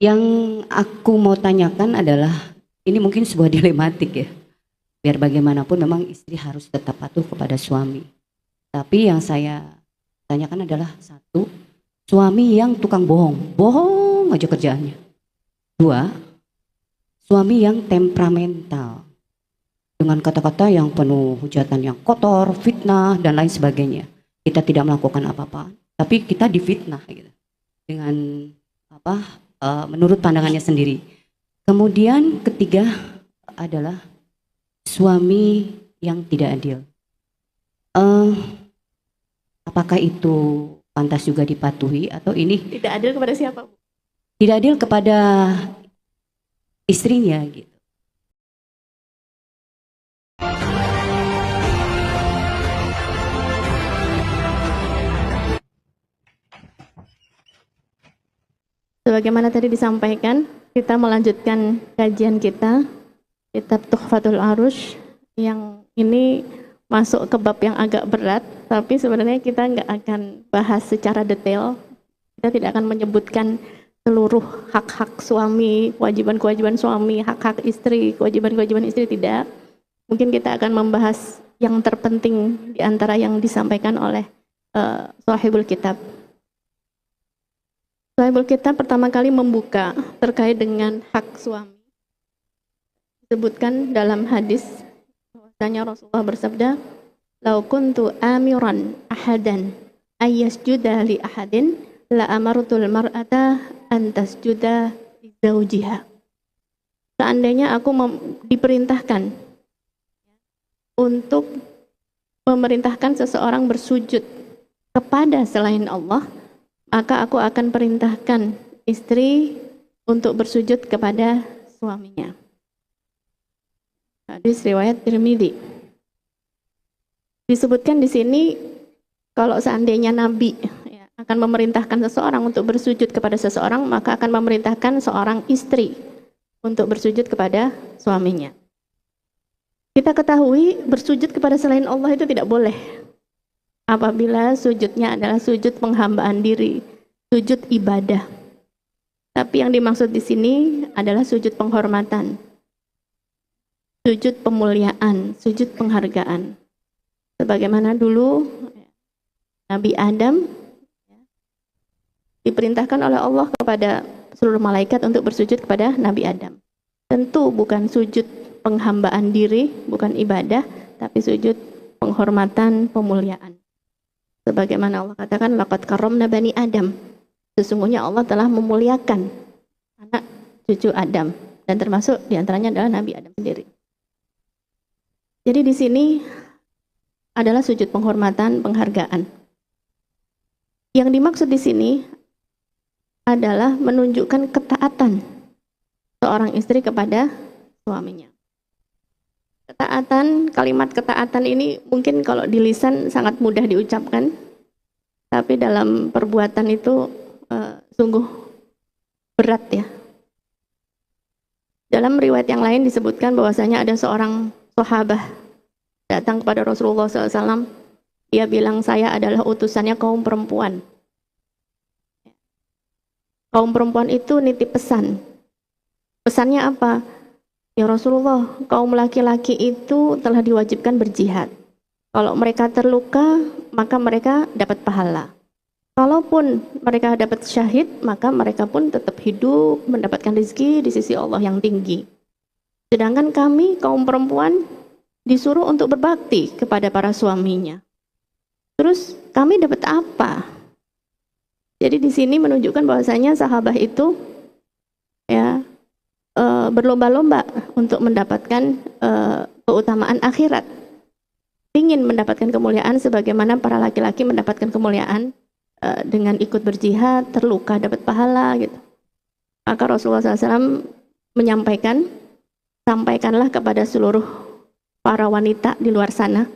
Yang aku mau tanyakan adalah, ini mungkin sebuah dilematik ya. Biar bagaimanapun memang istri harus tetap patuh kepada suami. Tapi yang saya tanyakan adalah satu, suami yang tukang bohong. Bohong aja kerjaannya. Dua, suami yang temperamental. Dengan kata-kata yang penuh hujatan yang kotor, fitnah, dan lain sebagainya. Kita tidak melakukan apa-apa, tapi kita difitnah gitu. Dengan menurut pandangannya sendiri. Kemudian ketiga adalah suami yang tidak adil. Apakah itu pantas juga dipatuhi atau ini Tidak adil kepada siapa, Bu? tidak adil kepada istrinya gitu. Sebagaimana tadi disampaikan, kita melanjutkan kajian kita, kitab Tuhfatul Arush, yang ini masuk ke bab yang agak berat, tapi sebenarnya kita nggak akan bahas secara detail. Kita tidak akan menyebutkan seluruh hak-hak suami, kewajiban-kewajiban suami, hak-hak istri, kewajiban-kewajiban istri, tidak. Mungkin kita akan membahas yang terpenting di antara yang disampaikan oleh Sahibul Kitab. Sahibul Kitab pertama kali membuka terkait dengan hak suami. Disebutkan dalam hadis bahwasanya Rasulullah bersabda, "Lau kuntu amiran ahadan ayyasjuda li ahadin la amartul mar'ata an tasjuda li zawjiha." Seandainya aku diperintahkan untuk memerintahkan seseorang bersujud kepada selain Allah, maka aku akan perintahkan istri untuk bersujud kepada suaminya. Hadis riwayat Tirmidzi. Disebutkan di sini kalau seandainya Nabi akan memerintahkan seseorang untuk bersujud kepada seseorang, maka akan memerintahkan seorang istri untuk bersujud kepada suaminya. Kita ketahui bersujud kepada selain Allah itu tidak boleh. Apabila sujudnya adalah sujud penghambaan diri, sujud ibadah. Tapi yang dimaksud di sini adalah sujud penghormatan, sujud pemuliaan, sujud penghargaan. Sebagaimana dulu Nabi Adam diperintahkan oleh Allah kepada seluruh malaikat untuk bersujud kepada Nabi Adam. Tentu bukan sujud penghambaan diri, bukan ibadah, tapi sujud penghormatan, pemuliaan. Sebagaimana Allah katakan, laqad karramna bani Adam. Sesungguhnya Allah telah memuliakan anak cucu Adam, dan termasuk diantaranya adalah Nabi Adam sendiri. Jadi di sini adalah sujud penghormatan, penghargaan. Yang dimaksud di sini adalah menunjukkan ketaatan seorang istri kepada suaminya. Ketaatan, kalimat ketaatan ini mungkin kalau di lisan sangat mudah diucapkan, tapi dalam perbuatan itu sungguh berat ya. Dalam riwayat yang lain disebutkan bahwasanya ada seorang sahabat datang kepada Rasulullah SAW. Dia bilang, saya adalah utusannya kaum perempuan. Kaum perempuan itu nitip pesan. Pesannya apa? Ya Rasulullah, kaum laki-laki itu telah diwajibkan berjihad. Kalau mereka terluka, maka mereka dapat pahala. Kalaupun mereka dapat syahid, maka mereka pun tetap hidup, mendapatkan rezeki di sisi Allah yang tinggi. Sedangkan kami, kaum perempuan, disuruh untuk berbakti kepada para suaminya. Terus kami dapat apa? Jadi di sini menunjukkan bahwasanya sahabat itu ya berlomba-lomba untuk mendapatkan keutamaan akhirat. Ingin mendapatkan kemuliaan sebagaimana para laki-laki mendapatkan kemuliaan dengan ikut berjihad, terluka dapat pahala gitu. Maka Rasulullah SAW menyampaikan, sampaikanlah kepada seluruh para wanita di luar sana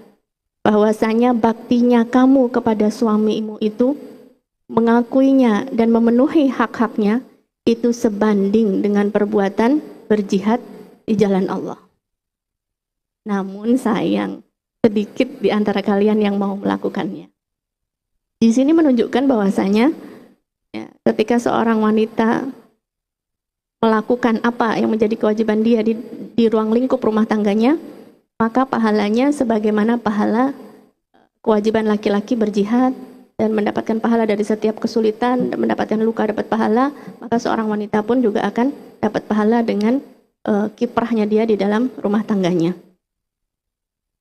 bahwasanya baktinya kamu kepada suamimu itu, mengakuinya dan memenuhi hak-haknya, itu sebanding dengan perbuatan berjihad di jalan Allah. Namun sayang, sedikit di antara kalian yang mau melakukannya. Di sini menunjukkan bahwasanya ya, ketika seorang wanita melakukan apa yang menjadi kewajiban dia di ruang lingkup rumah tangganya, maka pahalanya sebagaimana pahala kewajiban laki-laki berjihad dan mendapatkan pahala dari setiap kesulitan, dan mendapatkan luka dapat pahala, maka seorang wanita pun juga akan dapat pahala dengan kiprahnya dia di dalam rumah tangganya.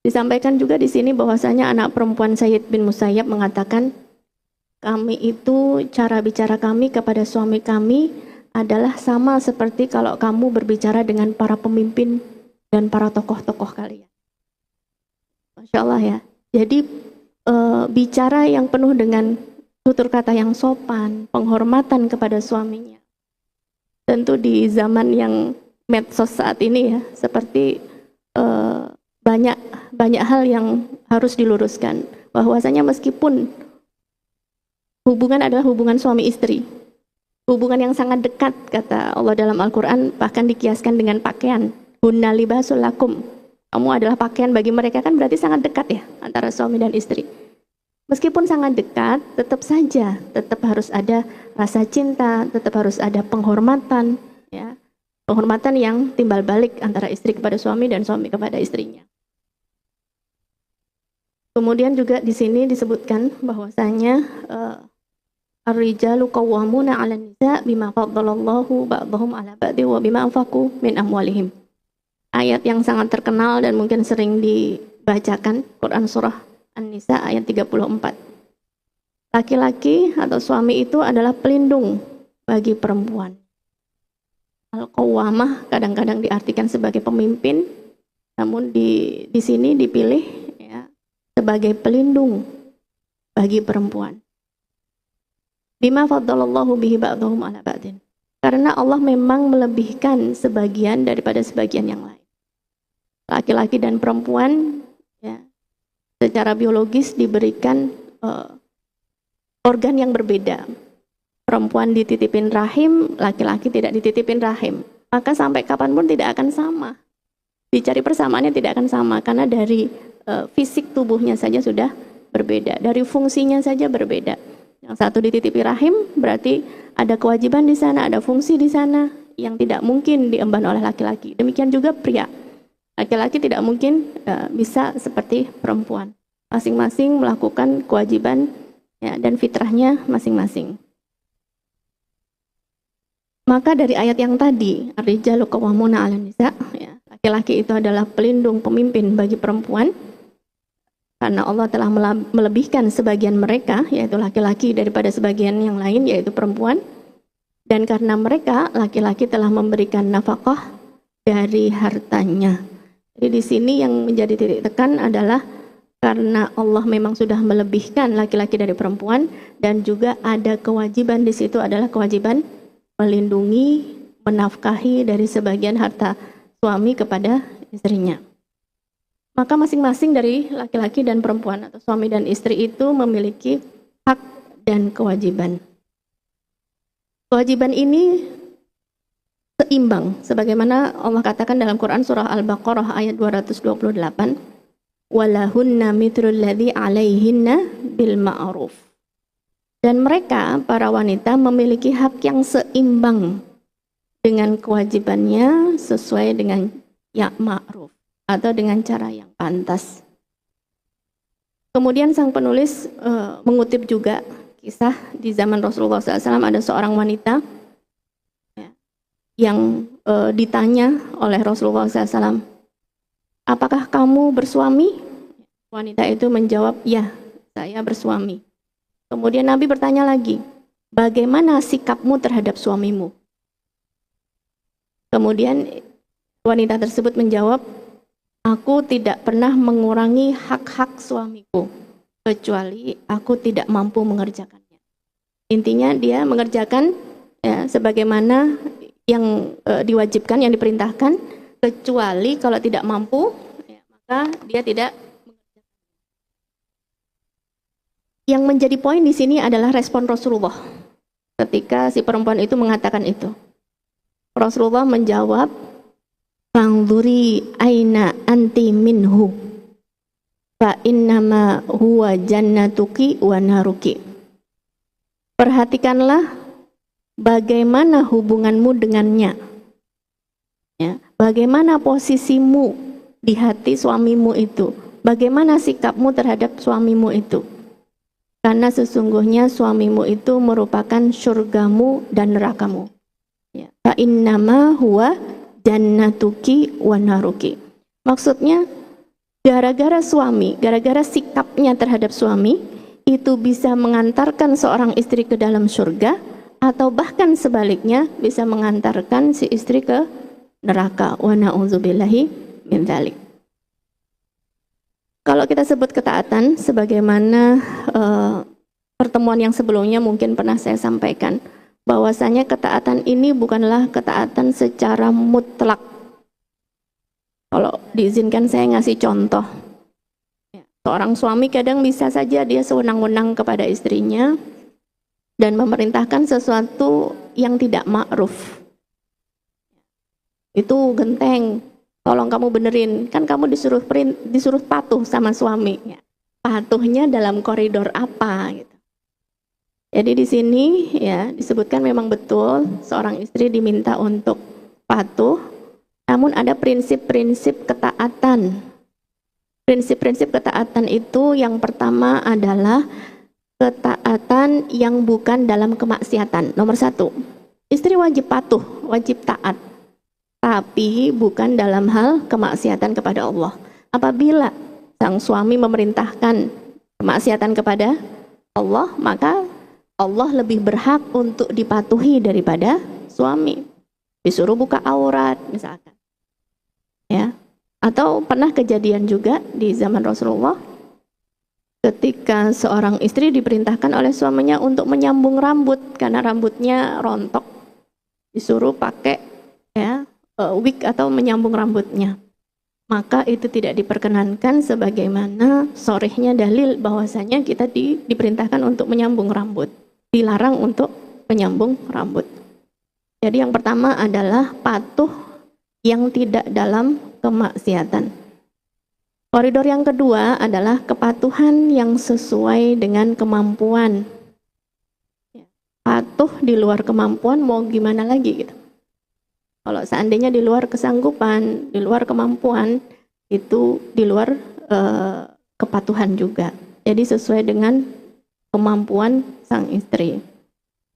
Disampaikan juga di sini bahwasanya anak perempuan Sayyid bin Musayyab mengatakan, kami itu cara bicara kami kepada suami kami adalah sama seperti kalau kamu berbicara dengan para pemimpin dan para tokoh-tokoh kalian. Masya Allah ya. Jadi bicara yang penuh dengan tutur kata yang sopan, penghormatan kepada suaminya. Tentu di zaman yang medsos saat ini ya, seperti banyak hal yang harus diluruskan. Bahwasanya meskipun hubungan adalah hubungan suami istri, hubungan yang sangat dekat, kata Allah dalam Al-Quran, bahkan dikiaskan dengan pakaian. Hunna libasul lakum. Kamu adalah pakaian bagi mereka, kan berarti sangat dekat ya antara suami dan istri. Meskipun sangat dekat, tetap harus ada rasa cinta, tetap harus ada penghormatan, ya, penghormatan yang timbal balik antara istri kepada suami dan suami kepada istrinya. Kemudian juga di sini disebutkan bahwasanya ar-rijalu qawwamuna 'alan nisa bima faddalallahu ba'dahum 'ala ba'di wa bima anfaqu min amwalihim. Ayat yang sangat terkenal dan mungkin sering dibacakan, Quran surah An-Nisa ayat 34. Laki-laki atau suami itu adalah pelindung bagi perempuan. Al-qawwamah kadang-kadang diartikan sebagai pemimpin, namun di sini dipilih ya, sebagai pelindung bagi perempuan. Bima faddalallahu bihi ba'dahum 'ala ba'din. Karena Allah memang melebihkan sebagian daripada sebagian yang lain. Laki-laki dan perempuan ya, secara biologis diberikan organ yang berbeda. Perempuan dititipin rahim, laki-laki tidak dititipin rahim. Maka sampai kapanpun tidak akan sama. Dicari persamaannya tidak akan sama, karena dari fisik tubuhnya saja sudah berbeda. Dari fungsinya saja berbeda. Yang satu dititipi rahim, berarti ada kewajiban di sana, ada fungsi di sana yang tidak mungkin diemban oleh laki-laki. Demikian juga pria. Laki-laki tidak mungkin bisa seperti perempuan. Masing-masing melakukan kewajiban ya, dan fitrahnya masing-masing. Maka dari ayat yang tadi, ar-rijalu qawwamuna 'alan nisa, ya, laki-laki itu adalah pelindung pemimpin bagi perempuan. Karena Allah telah melebihkan sebagian mereka, yaitu laki-laki, daripada sebagian yang lain, yaitu perempuan. Dan karena mereka, laki-laki telah memberikan nafkah dari hartanya. Jadi di sini yang menjadi titik tekan adalah karena Allah memang sudah melebihkan laki-laki dari perempuan, dan juga ada kewajiban di situ adalah kewajiban melindungi, menafkahi dari sebagian harta suami kepada istrinya. Maka masing-masing dari laki-laki dan perempuan atau suami dan istri itu memiliki hak dan kewajiban. Kewajiban ini seimbang, sebagaimana Allah katakan dalam Quran surah Al-Baqarah ayat 228, walahunna mitrul ladzi 'alaihinna bil ma'ruf. Dan mereka, para wanita, memiliki hak yang seimbang dengan kewajibannya sesuai dengan ya ma'ruf atau dengan cara yang pantas. Kemudian sang penulis mengutip juga kisah di zaman Rasulullah SAW, ada seorang wanita yang ditanya oleh Rasulullah SAW, apakah kamu bersuami? Wanita itu menjawab, ya, saya bersuami. Kemudian Nabi bertanya lagi, bagaimana sikapmu terhadap suamimu? Kemudian wanita tersebut menjawab, aku tidak pernah mengurangi hak-hak suamiku, kecuali aku tidak mampu mengerjakannya. Intinya dia mengerjakan ya, sebagaimana yang diwajibkan, yang diperintahkan, kecuali kalau tidak mampu, ya, maka dia tidak mengerjakan. Yang menjadi poin di sini adalah respon Rasulullah ketika si perempuan itu mengatakan itu. Rasulullah menjawab, fangduri aina anti minhu, fa innama huwa jannatuki wa naruki. Perhatikanlah bagaimana hubunganmu dengannya. Ya, bagaimana posisimu di hati suamimu itu? Bagaimana sikapmu terhadap suamimu itu? Karena sesungguhnya suamimu itu merupakan surgamu dan nerakamu. Ya. Fa innama huwa jannatuki wa naruki. Maksudnya gara-gara suami, gara-gara sikapnya terhadap suami itu bisa mengantarkan seorang istri ke dalam surga, atau bahkan sebaliknya bisa mengantarkan si istri ke neraka. Wa na'udzubillahi min dzalik. Kalau kita sebut ketaatan, sebagaimana pertemuan yang sebelumnya mungkin pernah saya sampaikan, bahwasanya ketaatan ini bukanlah ketaatan secara mutlak. Kalau diizinkan saya ngasih contoh. Seorang suami kadang bisa saja dia sewenang-wenang kepada istrinya dan memerintahkan sesuatu yang tidak ma'ruf. Itu genteng. Tolong kamu benerin, kan kamu disuruh patuh sama suami. Patuhnya dalam koridor apa? Gitu. Jadi di sini ya disebutkan memang betul seorang istri diminta untuk patuh, namun ada prinsip-prinsip ketaatan. Prinsip-prinsip ketaatan itu yang pertama adalah ketaatan yang bukan dalam kemaksiatan. Nomor 1, istri wajib patuh, wajib taat. Tapi bukan dalam hal kemaksiatan kepada Allah. Apabila sang suami memerintahkan kemaksiatan kepada Allah, maka Allah lebih berhak untuk dipatuhi daripada suami. Disuruh buka aurat misalkan. Ya. Atau pernah kejadian juga di zaman Rasulullah ketika seorang istri diperintahkan oleh suaminya untuk menyambung rambut karena rambutnya rontok. Disuruh pakai ya wig atau menyambung rambutnya, maka itu tidak diperkenankan sebagaimana sorehnya dalil bahwasanya kita diperintahkan untuk menyambung rambut, dilarang untuk menyambung rambut. Jadi yang pertama adalah patuh yang tidak dalam kemaksiatan. Koridor yang kedua adalah kepatuhan yang sesuai dengan kemampuan. Patuh di luar kemampuan mau gimana lagi gitu. Kalau seandainya di luar kesanggupan, di luar kemampuan, itu di luar kepatuhan juga. Jadi sesuai dengan kemampuan sang istri.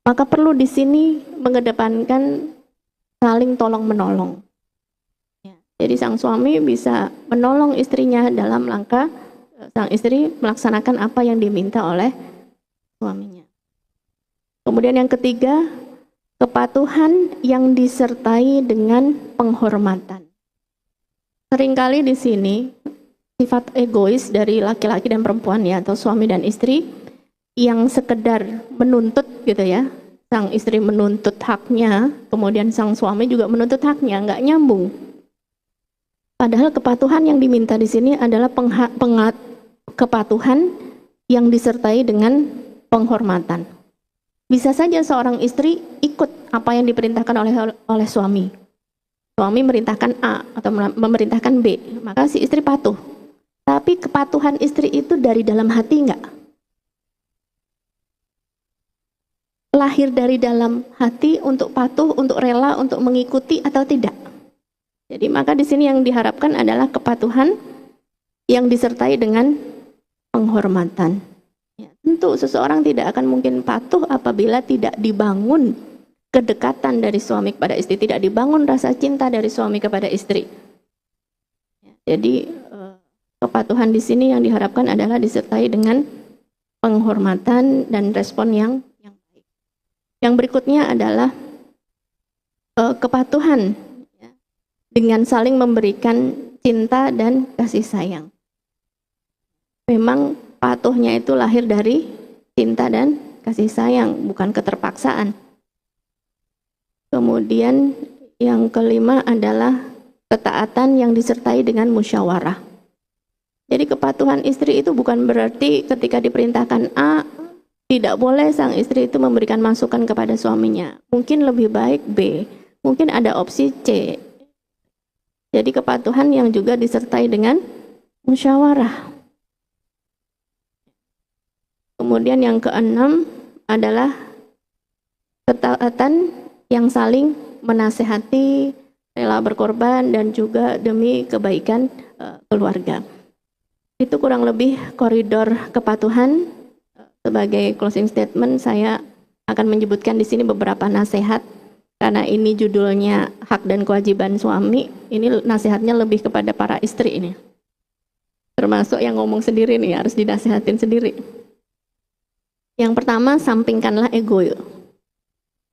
Maka perlu di sini mengedepankan saling tolong-menolong. Jadi sang suami bisa menolong istrinya dalam langkah sang istri melaksanakan apa yang diminta oleh suaminya. Kemudian yang ketiga, kepatuhan yang disertai dengan penghormatan. Seringkali di sini sifat egois dari laki-laki dan perempuan ya, atau suami dan istri yang sekedar menuntut gitu ya. Sang istri menuntut haknya, kemudian sang suami juga menuntut haknya, nggak nyambung. Padahal kepatuhan yang diminta di sini adalah kepatuhan yang disertai dengan penghormatan. Bisa saja seorang istri ikut apa yang diperintahkan oleh suami. Suami merintahkan A atau memerintahkan B, maka si istri patuh. Tapi kepatuhan istri itu dari dalam hati enggak? Lahir dari dalam hati untuk patuh, untuk rela, untuk mengikuti atau tidak? Jadi maka di sini yang diharapkan adalah kepatuhan yang disertai dengan penghormatan. Ya, tentu seseorang tidak akan mungkin patuh apabila tidak dibangun kedekatan dari suami kepada istri, tidak dibangun rasa cinta dari suami kepada istri. Ya, jadi kepatuhan di sini yang diharapkan adalah disertai dengan penghormatan dan respon yang baik. Yang berikutnya adalah kepatuhan ya, dengan saling memberikan cinta dan kasih sayang. Memang patuhnya itu lahir dari cinta dan kasih sayang, bukan keterpaksaan. Kemudian yang kelima adalah ketaatan yang disertai dengan musyawarah. Jadi kepatuhan istri itu bukan berarti ketika diperintahkan A, tidak boleh sang istri itu memberikan masukan kepada suaminya. Mungkin lebih baik B, mungkin ada opsi C. Jadi kepatuhan yang juga disertai dengan musyawarah. Kemudian yang keenam adalah ketaatan yang saling menasehati, rela berkorban dan juga demi kebaikan keluarga. Itu kurang lebih koridor kepatuhan. Sebagai closing statement, saya akan menyebutkan di sini beberapa nasihat karena ini judulnya hak dan kewajiban suami. Ini nasihatnya lebih kepada para istri ini. Termasuk yang ngomong sendiri nih, harus dinasihatin sendiri. Yang pertama, sampingkanlah ego.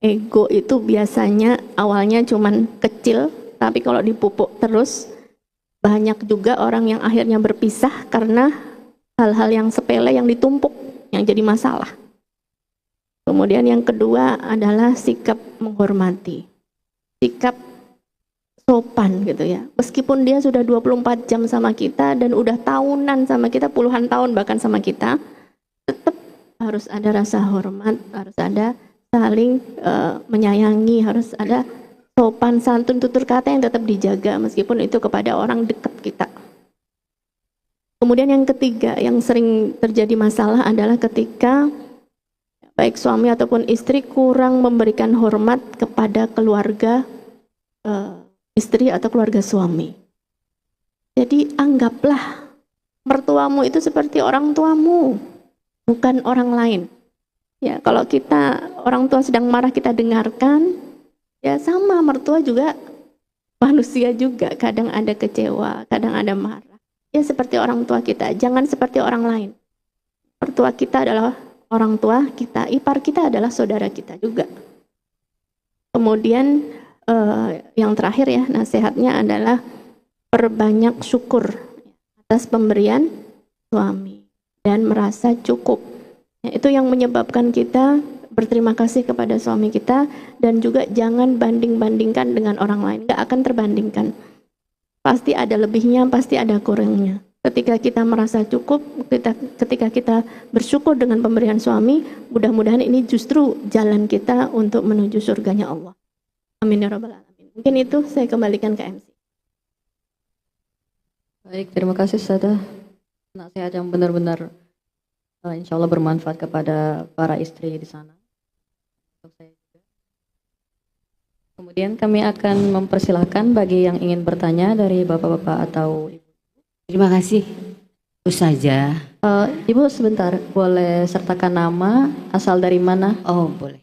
Ego itu biasanya awalnya cuman kecil, tapi kalau dipupuk terus, banyak juga orang yang akhirnya berpisah karena hal-hal yang sepele yang ditumpuk, yang jadi masalah. Kemudian yang kedua adalah sikap menghormati. Sikap sopan gitu ya. Meskipun dia sudah 24 jam sama kita dan udah tahunan sama kita, puluhan tahun bahkan sama kita, tetap harus ada rasa hormat, harus ada saling menyayangi, harus ada sopan santun tutur kata yang tetap dijaga meskipun itu kepada orang dekat kita. Kemudian yang ketiga yang sering terjadi masalah adalah ketika baik suami ataupun istri kurang memberikan hormat kepada keluarga istri atau keluarga suami. Jadi anggaplah mertuamu itu seperti orang tuamu, bukan orang lain. Ya, kalau kita orang tua sedang marah kita dengarkan, ya sama mertua juga manusia juga, kadang ada kecewa, kadang ada marah. Ya seperti orang tua kita, jangan seperti orang lain. Mertua kita adalah orang tua kita, ipar kita adalah saudara kita juga. Kemudian yang terakhir ya, nasihatnya adalah perbanyak syukur atas pemberian suami dan merasa cukup. Ya, itu yang menyebabkan kita berterima kasih kepada suami kita dan juga jangan banding-bandingkan dengan orang lain. Gak akan terbandingkan. Pasti ada lebihnya, pasti ada kurangnya. Ketika kita merasa cukup, ketika kita bersyukur dengan pemberian suami, mudah-mudahan ini justru jalan kita untuk menuju surganya Allah. Amin ya rabbal alamin. Mungkin itu saya kembalikan ke MC. Baik, terima kasih Ustazah. Nasihat yang benar-benar insya Allah bermanfaat kepada para istri di sana. Untuk saya juga. Kemudian kami akan mempersilahkan bagi yang ingin bertanya dari bapak-bapak atau ibu. Terima kasih Ustazah. Ibu sebentar, boleh sertakan nama, asal dari mana? Oh boleh.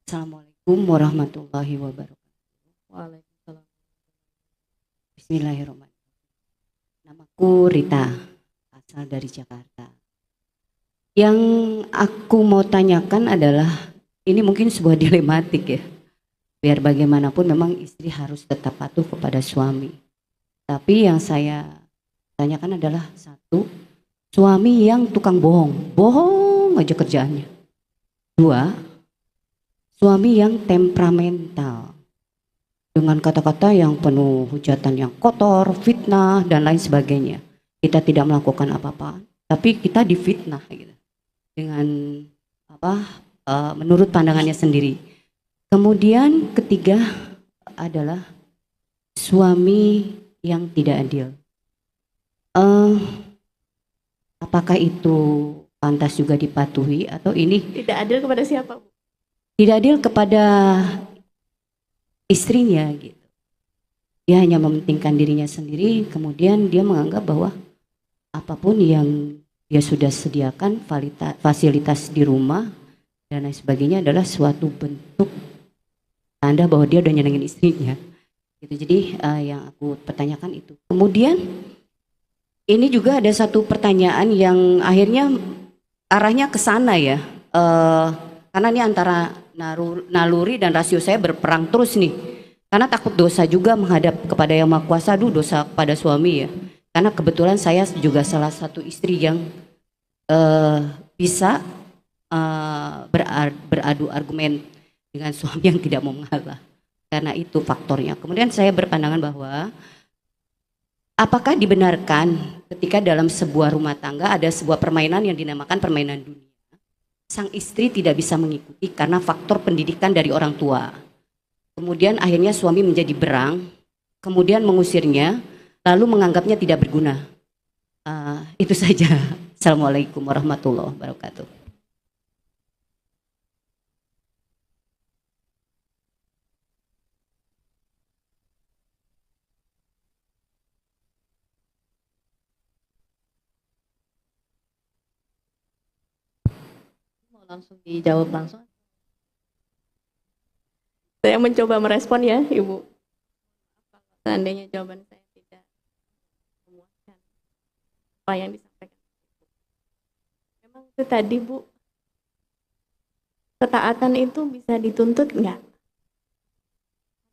Assalamualaikum warahmatullahi wabarakatuh. Waalaikumsalam. Bismillahirrahmanirrahim. Namaku Rita, asal dari Jakarta. Yang aku mau tanyakan adalah, ini mungkin sebuah dilematik ya. Biar bagaimanapun memang istri harus tetap patuh kepada suami. Tapi yang saya tanyakan adalah satu, suami yang tukang bohong, bohong aja kerjaannya. Dua, suami yang temperamental dengan kata-kata yang penuh hujatan yang kotor, fitnah dan lain sebagainya. Kita tidak melakukan apa-apa, tapi kita difitnah gitu. Dengan menurut pandangannya sendiri. Kemudian ketiga adalah suami yang tidak adil. Apakah itu pantas juga dipatuhi atau ini Tidak adil kepada siapa, Bu? tidak adil kepada istrinya gitu. Dia hanya mementingkan dirinya sendiri, kemudian dia menganggap bahwa apapun yang dia sudah sediakan fasilitas di rumah dan lain sebagainya adalah suatu bentuk tanda bahwa dia udah nyenengin istrinya. Gitu. Jadi yang aku pertanyakan itu. Kemudian ini juga ada satu pertanyaan yang akhirnya arahnya ke sana ya. Karena ini antara naluri dan rasio saya berperang terus nih. Karena takut dosa juga menghadap kepada Yang Maha Kuasa, dosa kepada suami ya. Karena kebetulan saya juga salah satu istri yang bisa beradu argumen dengan suami yang tidak mau mengalah. Karena itu faktornya. Kemudian saya berpandangan bahwa apakah dibenarkan ketika dalam sebuah rumah tangga ada sebuah permainan yang dinamakan permainan dunia. Sang istri tidak bisa mengikuti karena faktor pendidikan dari orang tua. Kemudian akhirnya suami menjadi berang, kemudian mengusirnya, lalu menganggapnya tidak berguna. Itu saja. Assalamualaikum warahmatullahi wabarakatuh. langsung dijawab langsung. Saya mencoba merespon ya, Ibu. Seandainya jawaban saya tidak memuaskan apa yang disampaikan. Memang itu tadi, Bu. Ketaatan itu bisa dituntut nggak?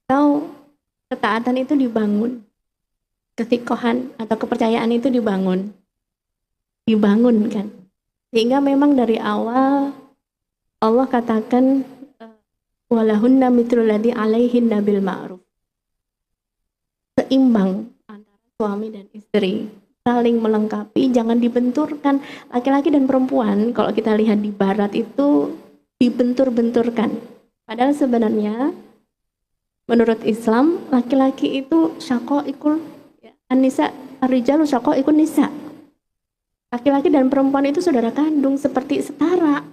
Atau ketaatan itu dibangun? Kesikohan atau kepercayaan itu dibangun? Dibangun kan? Sehingga memang dari awal Allah katakan walahunna mitlul ladzi alaihinna bil ma'ruf. Seimbang antara suami dan istri, saling melengkapi, jangan dibenturkan. Laki-laki dan perempuan kalau kita lihat di barat itu dibentur-benturkan. Padahal sebenarnya menurut Islam laki-laki itu syaqaiqul an-nisa, ar-rijalu syaqaiqun nisa. Laki-laki dan perempuan itu saudara kandung, seperti setara.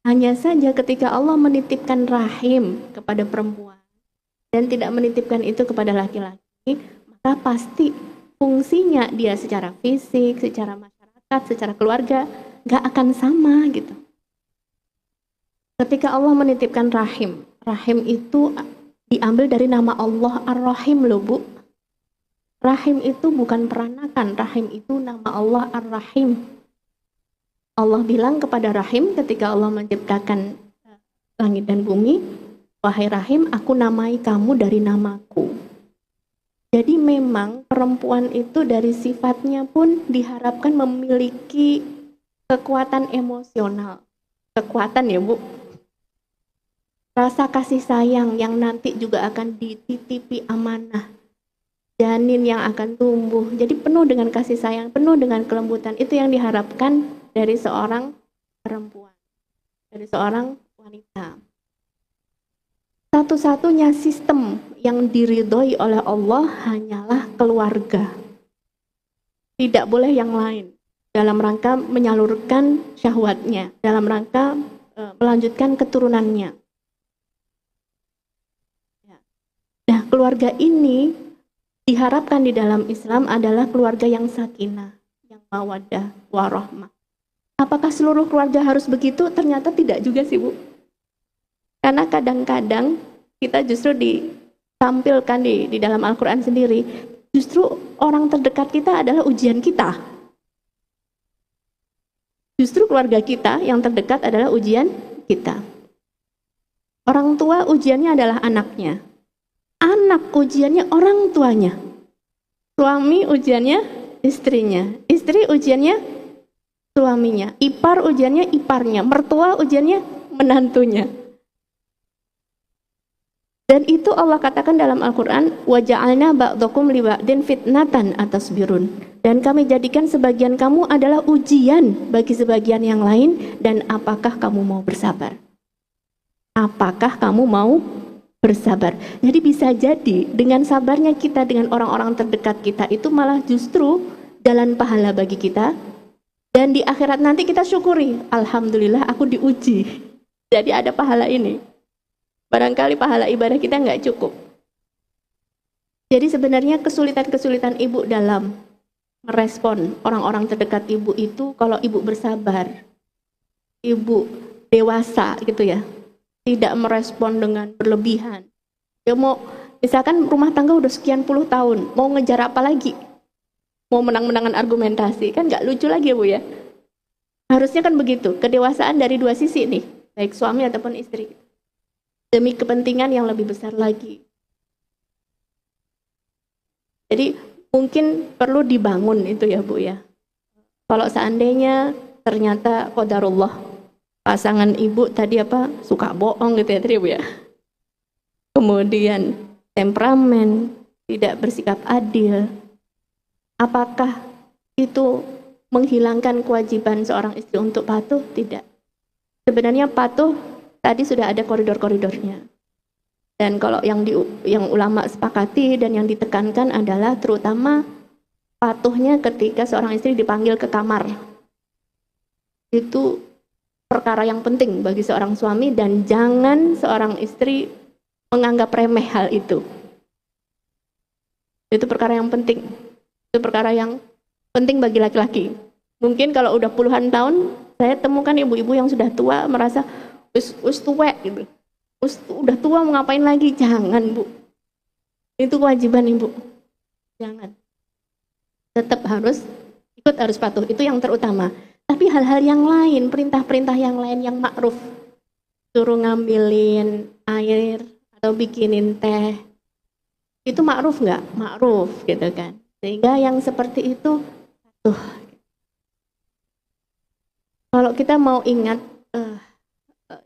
Hanya saja ketika Allah menitipkan rahim kepada perempuan dan tidak menitipkan itu kepada laki-laki, maka pasti fungsinya dia secara fisik, secara masyarakat, secara keluarga gak akan sama gitu. Ketika Allah menitipkan rahim, rahim itu diambil dari nama Allah Ar-Rahim loh, Bu. Rahim itu bukan peranakan, rahim itu nama Allah Ar-Rahim. Allah bilang kepada rahim ketika Allah menciptakan langit dan bumi, wahai rahim, aku namai kamu dari namaku. Jadi memang perempuan itu dari sifatnya pun diharapkan memiliki kekuatan emosional. Kekuatan ya, Bu. Rasa kasih sayang yang nanti juga akan dititipi amanah. Janin yang akan tumbuh. Jadi penuh dengan kasih sayang, penuh dengan kelembutan. Itu yang diharapkan dari seorang perempuan, dari seorang wanita. Satu-satunya sistem yang diridhoi oleh Allah hanyalah keluarga. Tidak boleh yang lain. Dalam rangka menyalurkan syahwatnya, dalam rangka melanjutkan keturunannya. Nah, keluarga ini diharapkan di dalam Islam adalah keluarga yang sakinah, yang mawaddah, warahmah. Apakah seluruh keluarga harus begitu? Ternyata tidak juga sih, Bu. Karena kadang-kadang kita justru ditampilkan di dalam Al-Quran sendiri, justru orang terdekat kita adalah ujian kita. Justru keluarga kita yang terdekat adalah ujian kita. Orang tua ujiannya adalah anaknya. Anak ujiannya orang tuanya. Suami ujiannya istrinya. Istri ujiannya suaminya. Ipar ujiannya iparnya. Mertua ujiannya menantunya. Dan itu Allah katakan dalam Al-Quran, وَجَعَلْنَا بَعْضَكُمْ لِبَعْدٍ فِتْنَةً أَتَصْبِرُونَ. Dan kami jadikan sebagian kamu adalah ujian bagi sebagian yang lain, dan apakah kamu mau bersabar? Apakah kamu mau bersabar? Jadi bisa jadi dengan sabarnya kita dengan orang-orang terdekat kita itu malah justru jalan pahala bagi kita, dan di akhirat nanti kita syukuri, alhamdulillah aku diuji, jadi ada pahala ini. Barangkali pahala ibadah kita nggak cukup. Jadi sebenarnya kesulitan-kesulitan ibu dalam merespon orang-orang terdekat ibu itu, kalau ibu bersabar, ibu dewasa gitu ya, tidak merespon dengan berlebihan. Ya mau, misalkan rumah tangga udah sekian puluh tahun, mau ngejar apa lagi? Mau menang-menangan argumentasi, kan nggak lucu lagi ya, Bu ya. Harusnya kan begitu, kedewasaan dari dua sisi nih, baik suami ataupun istri. Demi kepentingan yang lebih besar lagi. Jadi mungkin perlu dibangun itu ya, Bu ya. Kalau seandainya ternyata qadarullah, pasangan ibu tadi suka bohong gitu ya tadi, Bu ya. Kemudian temperamen, tidak bersikap adil. Apakah itu menghilangkan kewajiban seorang istri untuk patuh? Tidak. Sebenarnya patuh tadi sudah ada koridor-koridornya. Dan kalau yang ulama sepakati dan yang ditekankan adalah terutama patuhnya ketika seorang istri dipanggil ke kamar. Itu perkara yang penting bagi seorang suami, dan jangan seorang istri menganggap remeh hal itu. Itu perkara yang penting. Itu perkara yang penting bagi laki-laki. Mungkin kalau udah puluhan tahun Saya temukan ibu-ibu yang sudah tua merasa us tuwek gitu. Udah tua mau ngapain lagi? Jangan, Bu. Itu kewajiban Ibu. Jangan. Tetap harus ikut, harus patuh. Itu yang terutama. Tapi hal-hal yang lain, perintah-perintah yang lain yang ma'ruf, suruh ngambilin air atau bikinin teh, itu ma'ruf nggak? Ma'ruf gitu kan. Sehingga yang seperti itu patuh. Kalau kita mau ingat,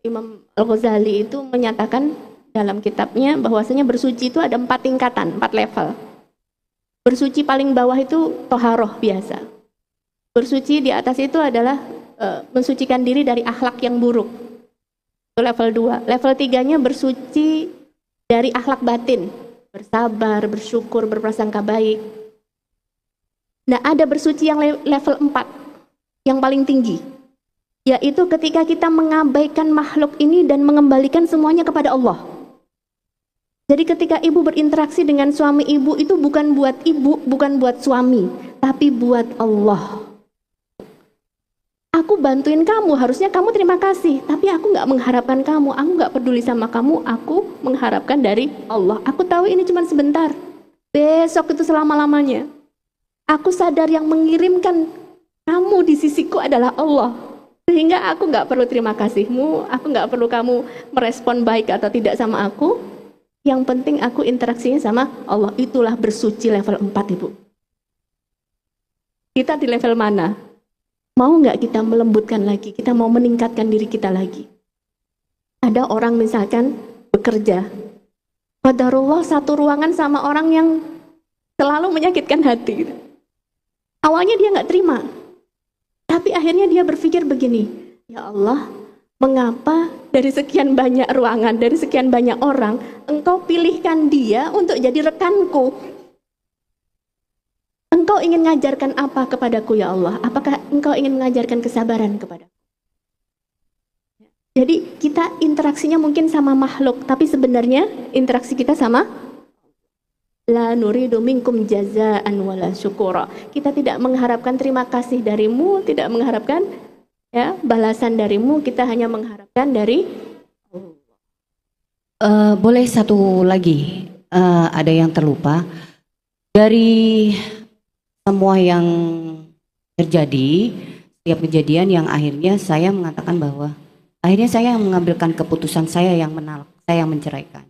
Imam Al-Ghazali itu menyatakan dalam kitabnya bahwasanya bersuci itu ada 4 tingkatan, 4 level. Bersuci paling bawah itu toharoh biasa. Bersuci di atas itu adalah mensucikan diri dari akhlak yang buruk. Itu level 2. Level 3-nya bersuci dari akhlak batin. Bersabar, bersyukur, berprasangka baik. Nah, ada bersuci yang level 4, yang paling tinggi. Yaitu ketika kita mengabaikan makhluk ini dan mengembalikan semuanya kepada Allah. Jadi ketika ibu berinteraksi dengan suami ibu itu bukan buat ibu, bukan buat suami, tapi buat Allah. Aku bantuin kamu, harusnya kamu terima kasih, tapi aku nggak mengharapkan kamu, aku nggak peduli sama kamu, aku mengharapkan dari Allah. Aku tahu ini cuma sebentar, besok itu selama-lamanya. Aku sadar yang mengirimkan kamu di sisiku adalah Allah. Sehingga aku nggak perlu terima kasihmu, aku nggak perlu kamu merespon baik atau tidak sama aku. Yang penting aku interaksinya sama Allah. Itulah bersuci level 4, Ibu. Kita di level mana? Mau nggak kita melembutkan lagi? Kita mau meningkatkan diri kita lagi. Ada orang misalkan bekerja, qadarullah satu ruangan sama orang yang selalu menyakitkan hati. Awalnya dia nggak terima. Tapi akhirnya dia berpikir begini, ya Allah, mengapa dari sekian banyak ruangan, dari sekian banyak orang, Engkau pilihkan dia untuk jadi rekanku? Engkau ingin mengajarkan apa kepadaku ya Allah? Apakah Engkau ingin mengajarkan kesabaran kepadaku? Jadi kita interaksinya mungkin sama makhluk, tapi sebenarnya interaksi kita sama la nuridu minkum jazaan wala syukura. Kita tidak mengharapkan terima kasih darimu, tidak mengharapkan ya balasan darimu, kita hanya mengharapkan dari Boleh satu lagi, ada yang terlupa dari semua yang terjadi, setiap kejadian yang akhirnya saya mengatakan bahwa akhirnya saya mengambilkan keputusan saya yang menolak, saya yang menceraikan.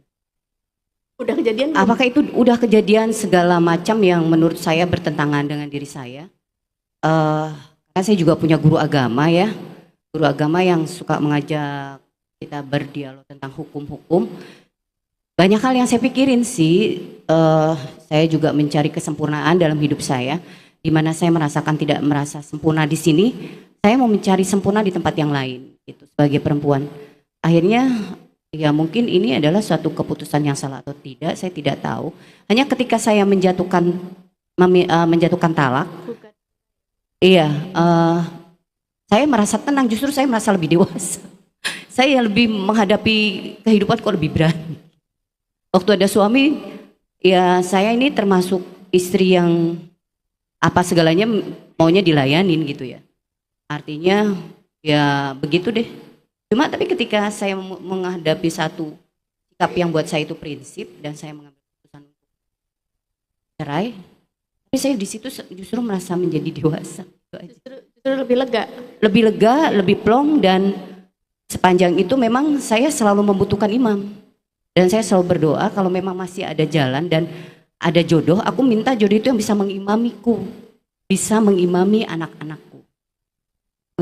udah kejadian belum? Apakah itu udah kejadian segala macam yang menurut saya bertentangan dengan diri saya? Karena saya juga punya guru agama ya, guru agama yang suka mengajak kita berdialog tentang hukum-hukum. Banyak hal yang saya pikirin sih, saya juga mencari kesempurnaan dalam hidup saya, di mana saya merasakan tidak merasa sempurna di sini, saya mau mencari sempurna di tempat yang lain, gitu, sebagai perempuan. Akhirnya ya mungkin ini adalah suatu keputusan yang salah atau tidak, saya tidak tahu. Hanya ketika saya menjatuhkan talak, iya, saya merasa tenang. Justru saya merasa lebih dewasa. Saya lebih menghadapi kehidupan kok lebih berani. Waktu ada suami, ya saya ini termasuk istri yang apa segalanya maunya dilayanin gitu ya. Artinya ya begitu deh. Cuma tapi ketika saya menghadapi satu sikap yang buat saya itu prinsip dan saya mengambil keputusan untuk cerai, tapi saya di situ justru merasa menjadi dewasa. Justru lebih lega. Lebih lega, lebih plong, dan sepanjang itu memang saya selalu membutuhkan imam. Dan saya selalu berdoa kalau memang masih ada jalan dan ada jodoh, aku minta jodoh itu yang bisa mengimamiku, bisa mengimami anak-anakku,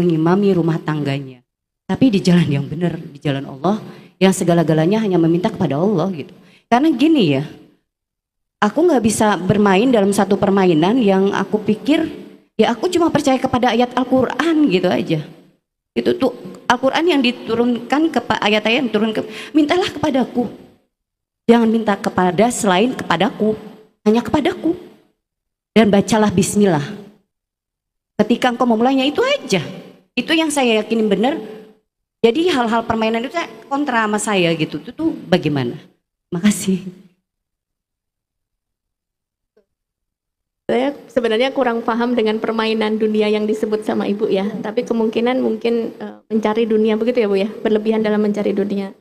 mengimami rumah tangganya. Tapi di jalan yang benar, di jalan Allah, yang segala-galanya hanya meminta kepada Allah gitu. Karena gini ya, aku nggak bisa bermain dalam satu permainan yang aku pikir, ya aku cuma percaya kepada ayat Al-Quran gitu aja. Itu tuh Al-Quran yang diturunkan, ayat-ayat yang diturunkan, mintalah kepadaku. Jangan minta kepada selain kepadaku, hanya kepadaku. Dan bacalah bismillah. Ketika engkau memulainya itu aja. Itu yang saya yakinin benar. Jadi hal-hal permainan itu kontra sama saya gitu. Itu tuh bagaimana? Makasih. Saya sebenarnya kurang paham dengan permainan dunia yang disebut sama Ibu ya, tapi kemungkinan mungkin mencari dunia begitu ya Bu ya, berlebihan dalam mencari dunia.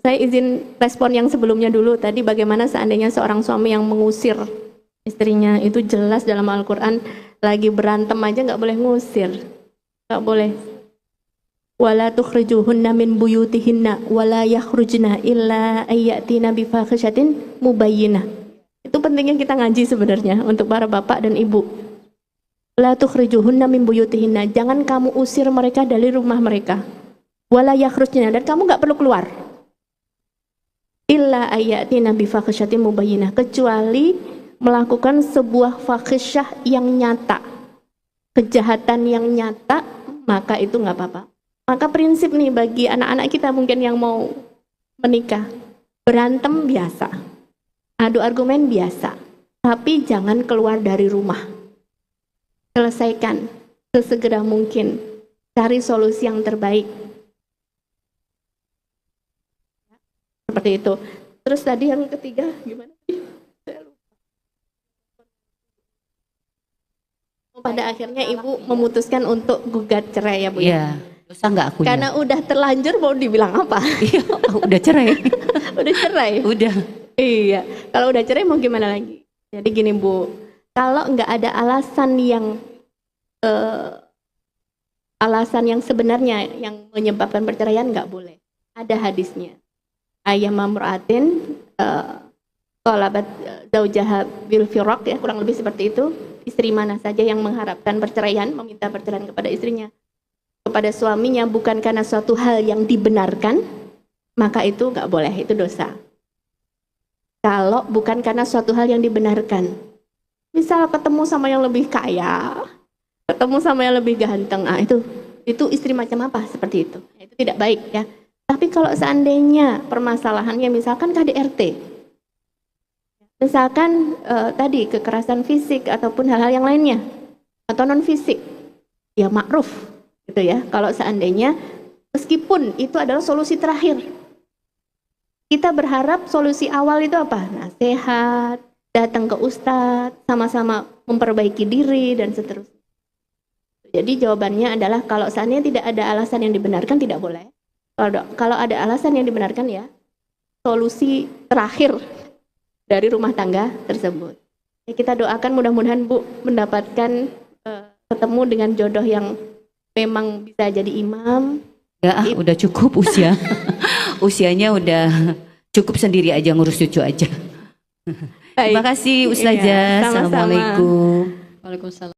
Saya izin respon yang sebelumnya dulu tadi, bagaimana seandainya seorang suami yang mengusir istrinya, itu jelas dalam Al-Quran, lagi berantem aja nggak boleh ngusir, nggak boleh. Wala tukhrijuhunna min buyutihinna wala yakhrujna illa ayyatina bifahishatin mubayyinah. Itu pentingnya kita ngaji sebenarnya untuk para bapak dan ibu. La tukhrijuhunna min buyutihinna, jangan kamu usir mereka dari rumah mereka. Wala yakhrujna, dan kamu nggak perlu keluar. Illa ayatina bifahishatin mubayyinah, kecuali melakukan sebuah fahisyah yang nyata, kejahatan yang nyata, maka itu nggak apa-apa. Maka prinsip nih bagi anak-anak kita mungkin yang mau menikah, berantem biasa, adu argumen biasa, tapi jangan keluar dari rumah. Selesaikan sesegera mungkin, cari solusi yang terbaik. Seperti itu. Terus tadi yang ketiga gimana? Saya lupa. Pada akhirnya ibu memutuskan untuk gugat cerai ya Bu ya? Iya, dosa nggak aku? Karena udah terlanjur mau dibilang apa? Iya, udah cerai. Udah cerai? Udah. Iya, kalau udah cerai mau gimana lagi? Jadi gini Bu, kalau nggak ada alasan yang sebenarnya yang menyebabkan perceraian, nggak boleh. Ada hadisnya. Ayam mamra'atin qalabat zaujaha bil firaq, ya kurang lebih seperti itu. Istri mana saja yang mengharapkan perceraian, meminta perceraian kepada istrinya, kepada suaminya bukan karena suatu hal yang dibenarkan, maka itu nggak boleh, itu dosa. Kalau bukan karena suatu hal yang dibenarkan, misal ketemu sama yang lebih kaya, ketemu sama yang lebih ganteng, itu istri macam apa seperti itu? Itu tidak baik ya. Tapi kalau seandainya permasalahannya misalkan KDRT, misalkan tadi kekerasan fisik ataupun hal-hal yang lainnya, atau non fisik, ya makruf gitu ya. Kalau seandainya meskipun itu adalah solusi terakhir, kita berharap solusi awal itu apa? Nasihat, datang ke ustadz, sama-sama memperbaiki diri dan seterusnya. Jadi jawabannya adalah kalau seandainya tidak ada alasan yang dibenarkan, tidak boleh. Kalau ada alasan yang dibenarkan, ya solusi terakhir dari rumah tangga tersebut. Ya, kita doakan mudah-mudahan Bu mendapatkan ketemu dengan jodoh yang memang bisa jadi imam. Ya, udah cukup usia. Usianya udah cukup sendiri aja, ngurus cucu aja. Terima kasih Ustazah. Iya, sama-sama. Assalamualaikum. Waalaikumsalam.